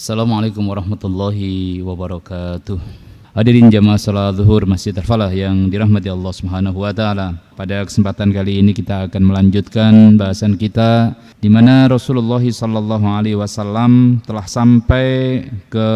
Assalamualaikum warahmatullahi wabarakatuh. Hadirin jamaah salat zuhur Masjid Al-Falah yang dirahmati Allah Subhanahu wa taala. Pada kesempatan kali ini kita akan melanjutkan bahasan kita di mana Rasulullah sallallahu alaihi wasallam telah sampai ke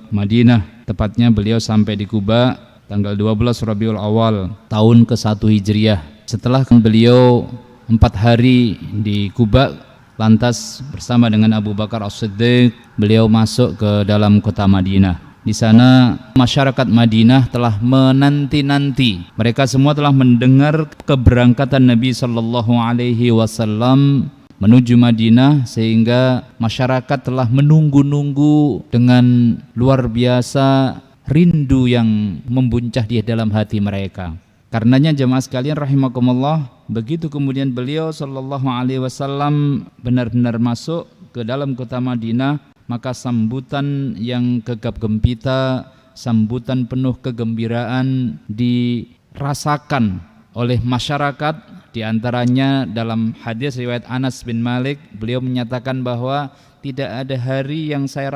Madinah. Tepatnya beliau sampai di Kuba tanggal 12 Rabiul Awal tahun ke-1 Hijriah. Setelah beliau 4 hari di Kuba, lantas bersama dengan Abu Bakar As-Siddiq beliau masuk ke dalam kota Madinah. Di sana masyarakat Madinah telah menanti-nanti. Mereka semua telah mendengar keberangkatan Nabi sallallahu alaihi wasallam menuju Madinah, sehingga masyarakat telah menunggu-nunggu dengan luar biasa rindu yang membuncah di dalam hati mereka. Karenanya jemaah sekalian rahimakumullah, begitu kemudian beliau sallallahu alaihi wasallam benar-benar masuk ke dalam kota Madinah, maka sambutan yang gegap gempita, sambutan penuh kegembiraan dirasakan oleh masyarakat. Di antaranya dalam hadis riwayat Anas bin Malik, beliau menyatakan bahwa tidak ada hari yang saya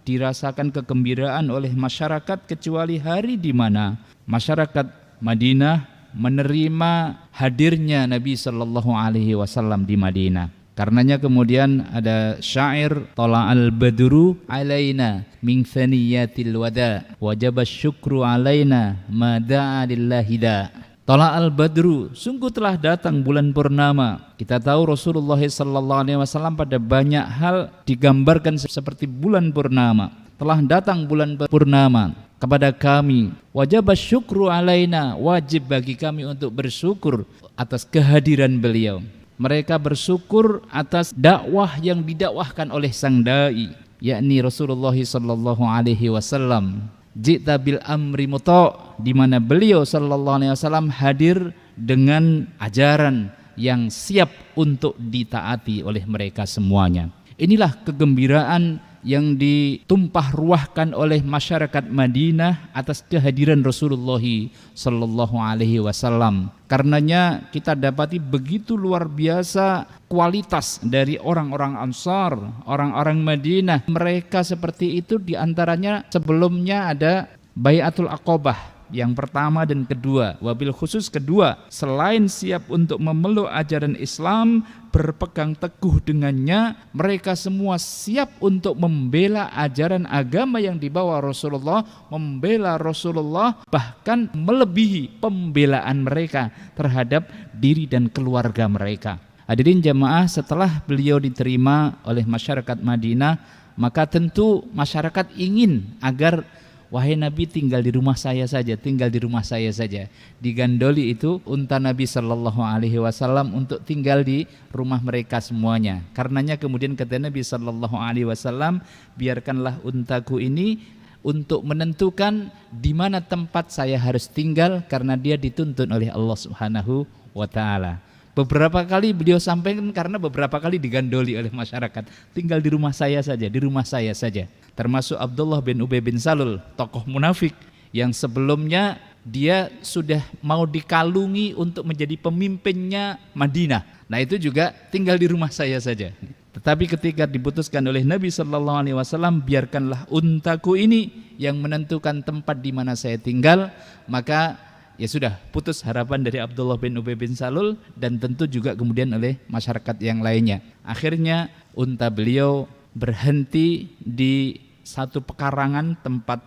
dirasakan kegembiraan oleh masyarakat kecuali hari di mana masyarakat Madinah menerima hadirnya Nabi sallallahu alaihi wasallam di Madinah. Karenanya kemudian ada syair, tala'al badru alaina min thaniyatil wada wajaba syukru alaina ma da'a lillahi da. Tala'al badru, sungguh telah datang bulan purnama. Kita tahu Rasulullah sallallahu alaihi wasallam pada banyak hal digambarkan seperti bulan purnama. Telah datang bulan purnama kepada kami, wajib syukru alaina, wajib bagi kami untuk bersyukur atas kehadiran beliau. Mereka bersyukur atas dakwah yang didakwahkan oleh sang dai, yakni Rasulullah sallallahu alaihi wasallam. Jita bil amri muta', di mana beliau sallallahu alaihi wasallam hadir dengan ajaran yang siap untuk ditaati oleh mereka semuanya. Inilah kegembiraan yang ditumpah ruahkan oleh masyarakat Madinah atas kehadiran Rasulullah sallallahu alaihi wasallam. Karenanya kita dapati begitu luar biasa kualitas dari orang-orang Ansar, orang-orang Madinah. Mereka seperti itu, diantaranya sebelumnya ada Bai'atul Aqabah yang pertama dan kedua, wabil khusus kedua, selain siap untuk memeluk ajaran Islam, berpegang teguh dengannya, mereka semua siap untuk membela ajaran agama yang dibawa Rasulullah, membela Rasulullah, bahkan melebihi pembelaan mereka terhadap diri dan keluarga mereka. Hadirin jamaah, setelah beliau diterima oleh masyarakat Madinah, maka tentu masyarakat ingin agar wahai Nabi, tinggal di rumah saya saja, tinggal di rumah saya saja. Digandoli itu unta Nabi sallallahu alaihi wasallam untuk tinggal di rumah mereka semuanya. Karenanya kemudian kata Nabi sallallahu alaihi wasallam, biarkanlah untaku ini untuk menentukan di mana tempat saya harus tinggal, karena dia dituntun oleh Allah Subhanahu wa taala. Beberapa kali beliau sampaikan karena beberapa kali digandoli oleh masyarakat, tinggal di rumah saya saja, di rumah saya saja. Termasuk Abdullah bin Ubay bin Salul, tokoh munafik yang sebelumnya dia sudah mau dikalungi untuk menjadi pemimpinnya Madinah. Nah itu juga tinggal di rumah saya saja. Tetapi ketika diputuskan oleh Nabi sallallahu alaihi wasallam, biarkanlah untaku ini yang menentukan tempat di mana saya tinggal, maka ya sudah, putus harapan dari Abdullah bin Ubay bin Salul dan tentu juga kemudian oleh masyarakat yang lainnya. Akhirnya unta beliau berhenti di satu pekarangan tempat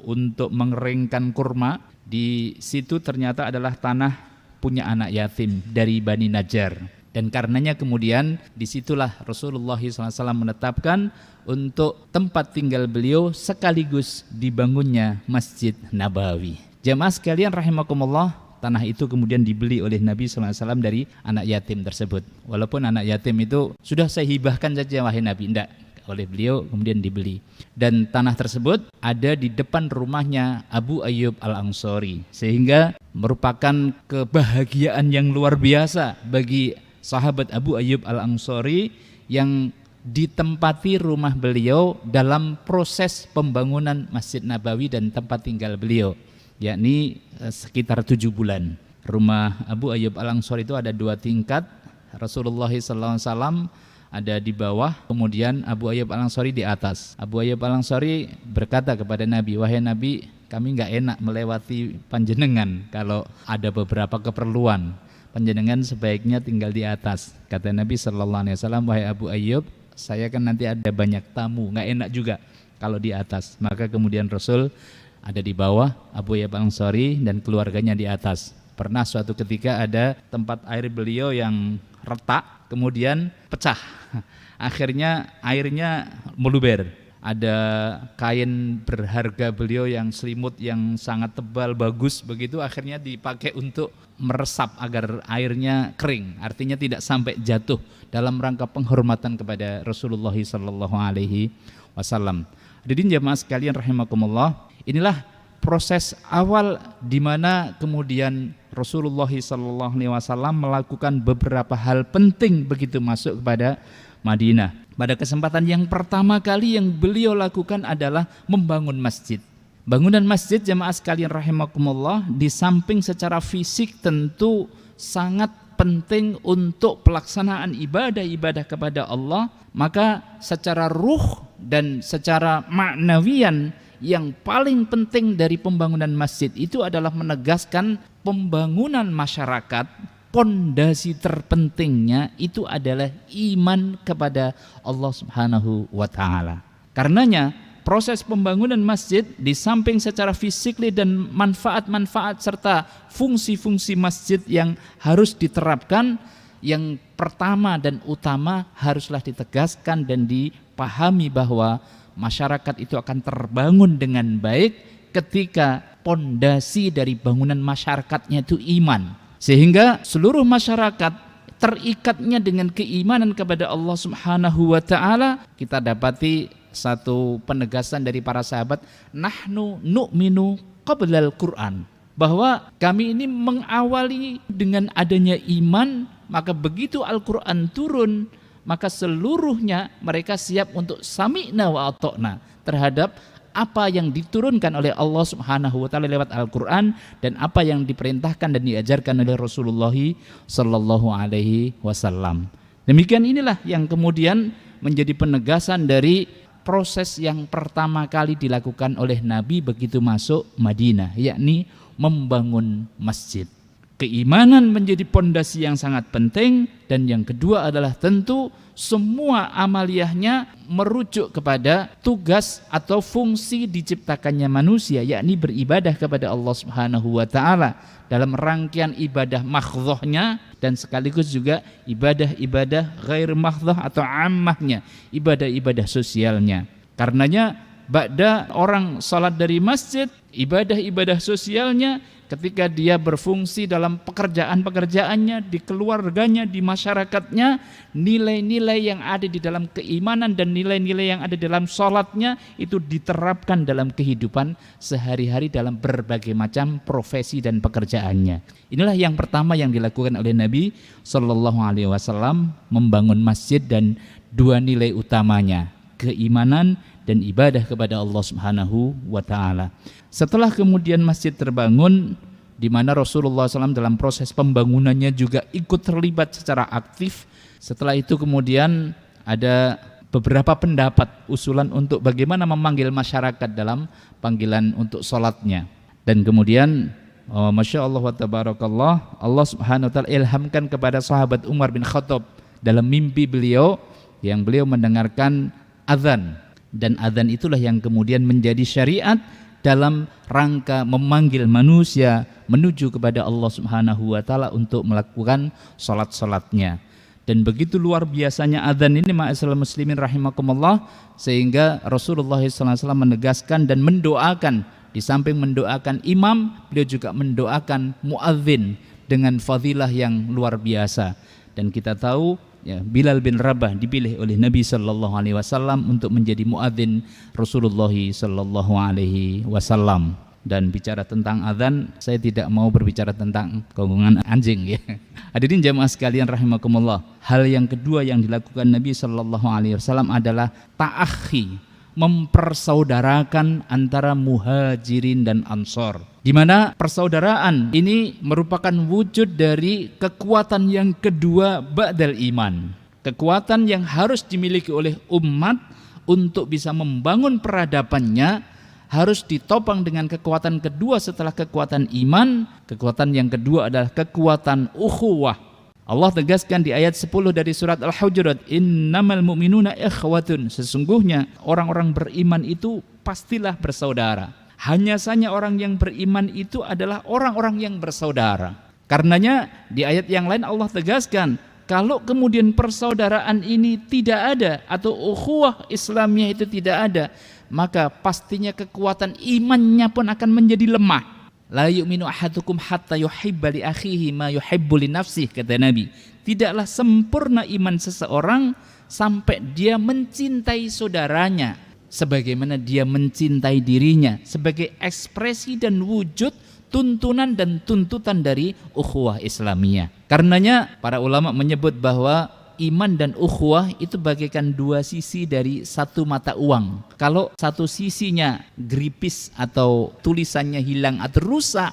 untuk mengeringkan kurma. Di situ ternyata adalah tanah punya anak yatim dari Bani Najjar. Dan karenanya kemudian disitulah Rasulullah SAW menetapkan untuk tempat tinggal beliau sekaligus dibangunnya Masjid Nabawi. Jamaah sekalian rahimakumullah, tanah itu kemudian dibeli oleh Nabi SAW dari anak yatim tersebut. Walaupun anak yatim itu sudah saya hibahkan saja wahai Nabi, tidak, oleh beliau kemudian dibeli. Dan tanah tersebut ada di depan rumahnya Abu Ayyub Al-Ansari, sehingga merupakan kebahagiaan yang luar biasa bagi sahabat Abu Ayyub Al-Ansari yang ditempati rumah beliau dalam proses pembangunan Masjid Nabawi dan tempat tinggal beliau, yakni sekitar 7 bulan. Rumah Abu Ayyub Al-Ansari itu ada 2 tingkat. Rasulullah SAW ada di bawah, kemudian Abu Ayyub Al-Ansari di atas. Abu Ayyub Al-Ansari berkata kepada Nabi, wahai Nabi, kami nggak enak melewati panjenengan kalau ada beberapa keperluan. Panjenengan sebaiknya tinggal di atas. Kata Nabi SAW, wahai Abu Ayyub, saya kan nanti ada banyak tamu, nggak enak juga kalau di atas. Maka kemudian Rasul ada di bawah, Abu Ayyub Al-Ansari dan keluarganya di atas. Pernah suatu ketika ada tempat air beliau yang retak, kemudian pecah. Akhirnya airnya meluber. Ada kain berharga beliau yang selimut yang sangat tebal, bagus begitu, akhirnya dipakai untuk meresap agar airnya kering. Artinya tidak sampai jatuh, dalam rangka penghormatan kepada Rasulullah SAW. Hadirin jamaah sekalian rahimakumullah, inilah proses awal di mana kemudian Rasulullah SAW melakukan beberapa hal penting begitu masuk kepada Madinah. Pada kesempatan yang pertama kali yang beliau lakukan adalah membangun masjid. Bangunan masjid jamaah sekalian rahimakumullah, di samping secara fisik tentu sangat penting untuk pelaksanaan ibadah-ibadah kepada Allah, maka secara ruh dan secara maknawian yang paling penting dari pembangunan masjid itu adalah menegaskan pembangunan masyarakat. Pondasi terpentingnya itu adalah iman kepada Allah Subhanahu wa taala. Karenanya proses pembangunan masjid di samping secara fisik dan manfaat-manfaat serta fungsi-fungsi masjid yang harus diterapkan, yang pertama dan utama haruslah ditegaskan dan dipahami bahwa masyarakat itu akan terbangun dengan baik ketika pondasi dari bangunan masyarakatnya itu iman. Sehingga seluruh masyarakat terikatnya dengan keimanan kepada Allah Subhanahu wa taala. Kita dapati satu penegasan dari para sahabat, nahnu nu'minu qablal Qur'an, bahwa kami ini mengawali dengan adanya iman, maka begitu Al-Qur'an turun, maka seluruhnya mereka siap untuk sami'na wa ata'na terhadap apa yang diturunkan oleh Allah Subhanahu wa taala lewat Al-Qur'an dan apa yang diperintahkan dan diajarkan oleh Rasulullah sallallahu alaihi wasallam. Demikian inilah yang kemudian menjadi penegasan dari proses yang pertama kali dilakukan oleh Nabi begitu masuk Madinah, yakni membangun masjid. Keimanan menjadi pondasi yang sangat penting, dan yang kedua adalah tentu semua amaliyahnya merujuk kepada tugas atau fungsi diciptakannya manusia, yakni beribadah kepada Allah Subhanahu wa taala dalam rangkaian ibadah makhdhahnya dan sekaligus juga ibadah-ibadah ghair makhdhah atau ammahnya, ibadah-ibadah sosialnya. Karenanya ba'da orang salat dari masjid, ibadah-ibadah sosialnya ketika dia berfungsi dalam pekerjaan-pekerjaannya, di keluarganya, di masyarakatnya, nilai-nilai yang ada di dalam keimanan dan nilai-nilai yang ada dalam sholatnya itu diterapkan dalam kehidupan sehari-hari dalam berbagai macam profesi dan pekerjaannya. Inilah yang pertama yang dilakukan oleh Nabi Sallallahu Alaihi Wasallam, membangun masjid dan dua nilai utamanya, keimanan dan ibadah kepada Allah Subhanahu wa taala. Setelah kemudian masjid terbangun, di mana Rasulullah SAW dalam proses pembangunannya juga ikut terlibat secara aktif. Setelah itu kemudian ada beberapa pendapat usulan untuk bagaimana memanggil masyarakat dalam panggilan untuk sholatnya. Dan kemudian Masya Allah wa tabarakallah, Allah Subhanahu wa taala ilhamkan kepada sahabat Umar bin Khattab dalam mimpi beliau, yang beliau mendengarkan azan. Dan azan itulah yang kemudian menjadi syariat dalam rangka memanggil manusia menuju kepada Allah Subhanahu wa taala untuk melakukan salat-salatnya. Dan begitu luar biasanya azan ini ma'asyiral muslimin rahimakumullah, sehingga Rasulullah SAW menegaskan dan mendoakan, di samping mendoakan imam, beliau juga mendoakan muadzin dengan fadilah yang luar biasa. Dan kita tahu ya, Bilal bin Rabah dipilih oleh Nabi Sallallahu Alaihi Wasallam untuk menjadi muadzin Rasulullah Sallallahu Alaihi Wasallam. Dan bicara tentang azan, saya tidak mau berbicara tentang gonggongan anjing ya. Hadirin jamaah sekalian rahimakumullah. Hal yang kedua yang dilakukan Nabi Sallallahu Alaihi Wasallam adalah ta'akhi, mempersaudarakan antara muhajirin dan ansor, di mana persaudaraan ini merupakan wujud dari kekuatan yang kedua ba'dal iman. Kekuatan yang harus dimiliki oleh umat untuk bisa membangun peradabannya harus ditopang dengan kekuatan kedua setelah kekuatan iman. Kekuatan yang kedua adalah kekuatan ukhuwah. Allah tegaskan di ayat 10 dari surat Al-Hujurat, innamal mu'minuna ikhwatun. Sesungguhnya orang-orang beriman itu pastilah bersaudara. Hanya saja orang yang beriman itu adalah orang-orang yang bersaudara. Karenanya di ayat yang lain Allah tegaskan, kalau kemudian persaudaraan ini tidak ada atau ukhuwah Islamiyah itu tidak ada, maka pastinya kekuatan imannya pun akan menjadi lemah. La yu'minu ahadukum hatta yuhibba li akhihi ma yuhibbu li nafsihi, kata Nabi. Tidaklah sempurna iman seseorang sampai dia mencintai saudaranya sebagaimana dia mencintai dirinya, sebagai ekspresi dan wujud tuntunan dan tuntutan dari ukhuwah Islamiyah. Karenanya para ulama menyebut bahwa iman dan ukhuwah itu bagaikan dua sisi dari satu mata uang. Kalau satu sisinya gripis atau tulisannya hilang atau rusak,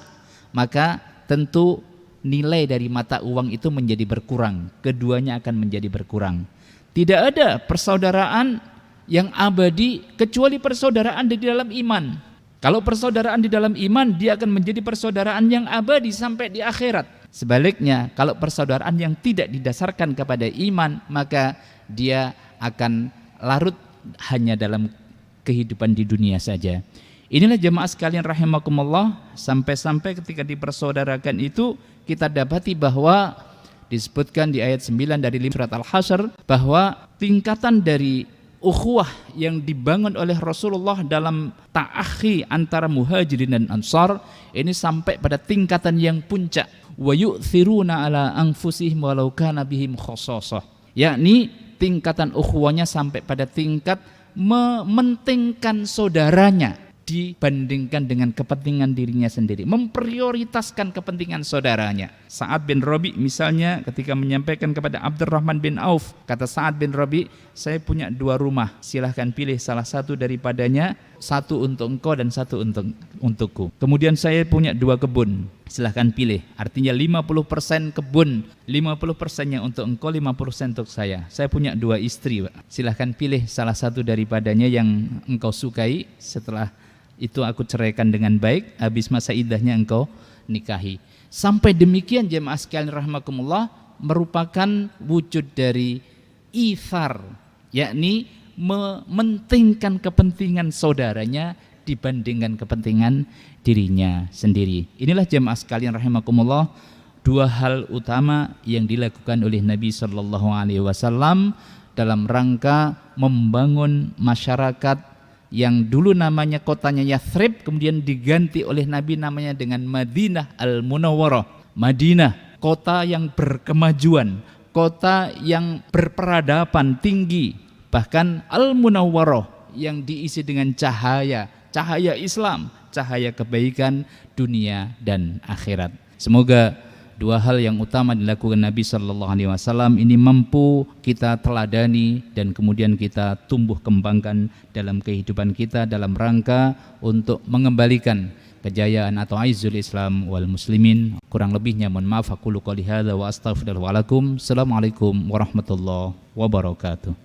maka tentu nilai dari mata uang itu menjadi berkurang. Keduanya akan menjadi berkurang. Tidak ada persaudaraan yang abadi kecuali persaudaraan di dalam iman. Kalau persaudaraan di dalam iman, dia akan menjadi persaudaraan yang abadi sampai di akhirat. Sebaliknya, kalau persaudaraan yang tidak didasarkan kepada iman, maka dia akan larut hanya dalam kehidupan di dunia saja. Inilah jemaah sekalian rahimakumullah, sampai-sampai ketika dipersaudarakan itu kita dapati bahwa disebutkan di ayat 9 dari surat Al-Hasyr bahwa tingkatan dari ukhuwah yang dibangun oleh Rasulullah dalam ta'akhi antara muhajirin dan ansar ini sampai pada tingkatan yang puncak, wa yu'thiruna ala anfusihim walau kana bihim khassasah, yakni tingkatan ukhuwahnya sampai pada tingkat mementingkan saudaranya dibandingkan dengan kepentingan dirinya sendiri, memprioritaskan kepentingan saudaranya. Sa'ad bin Rabi misalnya ketika menyampaikan kepada Abdurrahman bin Auf, kata Sa'ad bin Rabi, saya punya 2 rumah, silahkan pilih salah satu daripadanya, satu untuk engkau dan satu untukku. Kemudian saya punya 2 kebun, silahkan pilih, artinya 50% kebun, 50%-nya untuk engkau, 50% untuk saya. Saya punya 2 istri, Pak. Silahkan pilih salah satu daripadanya yang engkau sukai, setelah itu aku ceraikan dengan baik, habis masa iddahnya engkau nikahi. Sampai demikian jemaah sekalian rahimakumullah, merupakan wujud dari ithar, yakni mementingkan kepentingan saudaranya dibandingkan kepentingan dirinya sendiri. Inilah jemaah sekalian rahimakumullah, 2 hal utama yang dilakukan oleh Nabi SAW dalam rangka membangun masyarakat yang dulu namanya kotanya Yathrib, kemudian diganti oleh Nabi namanya dengan Madinah Al-Munawwarah. Madinah, kota yang berkemajuan, kota yang berperadaban tinggi, bahkan Al-Munawwarah yang diisi dengan cahaya Islam, cahaya kebaikan dunia dan akhirat. Semoga 2 hal yang utama dilakukan Nabi SAW ini mampu kita teladani dan kemudian kita tumbuh kembangkan dalam kehidupan kita dalam rangka untuk mengembalikan kejayaan atau aizul Islam wal muslimin. Kurang lebihnya mohon maaf, aku qouli hadza wa astaghfirullaha wa lakum. Assalamualaikum warahmatullahi wabarakatuh.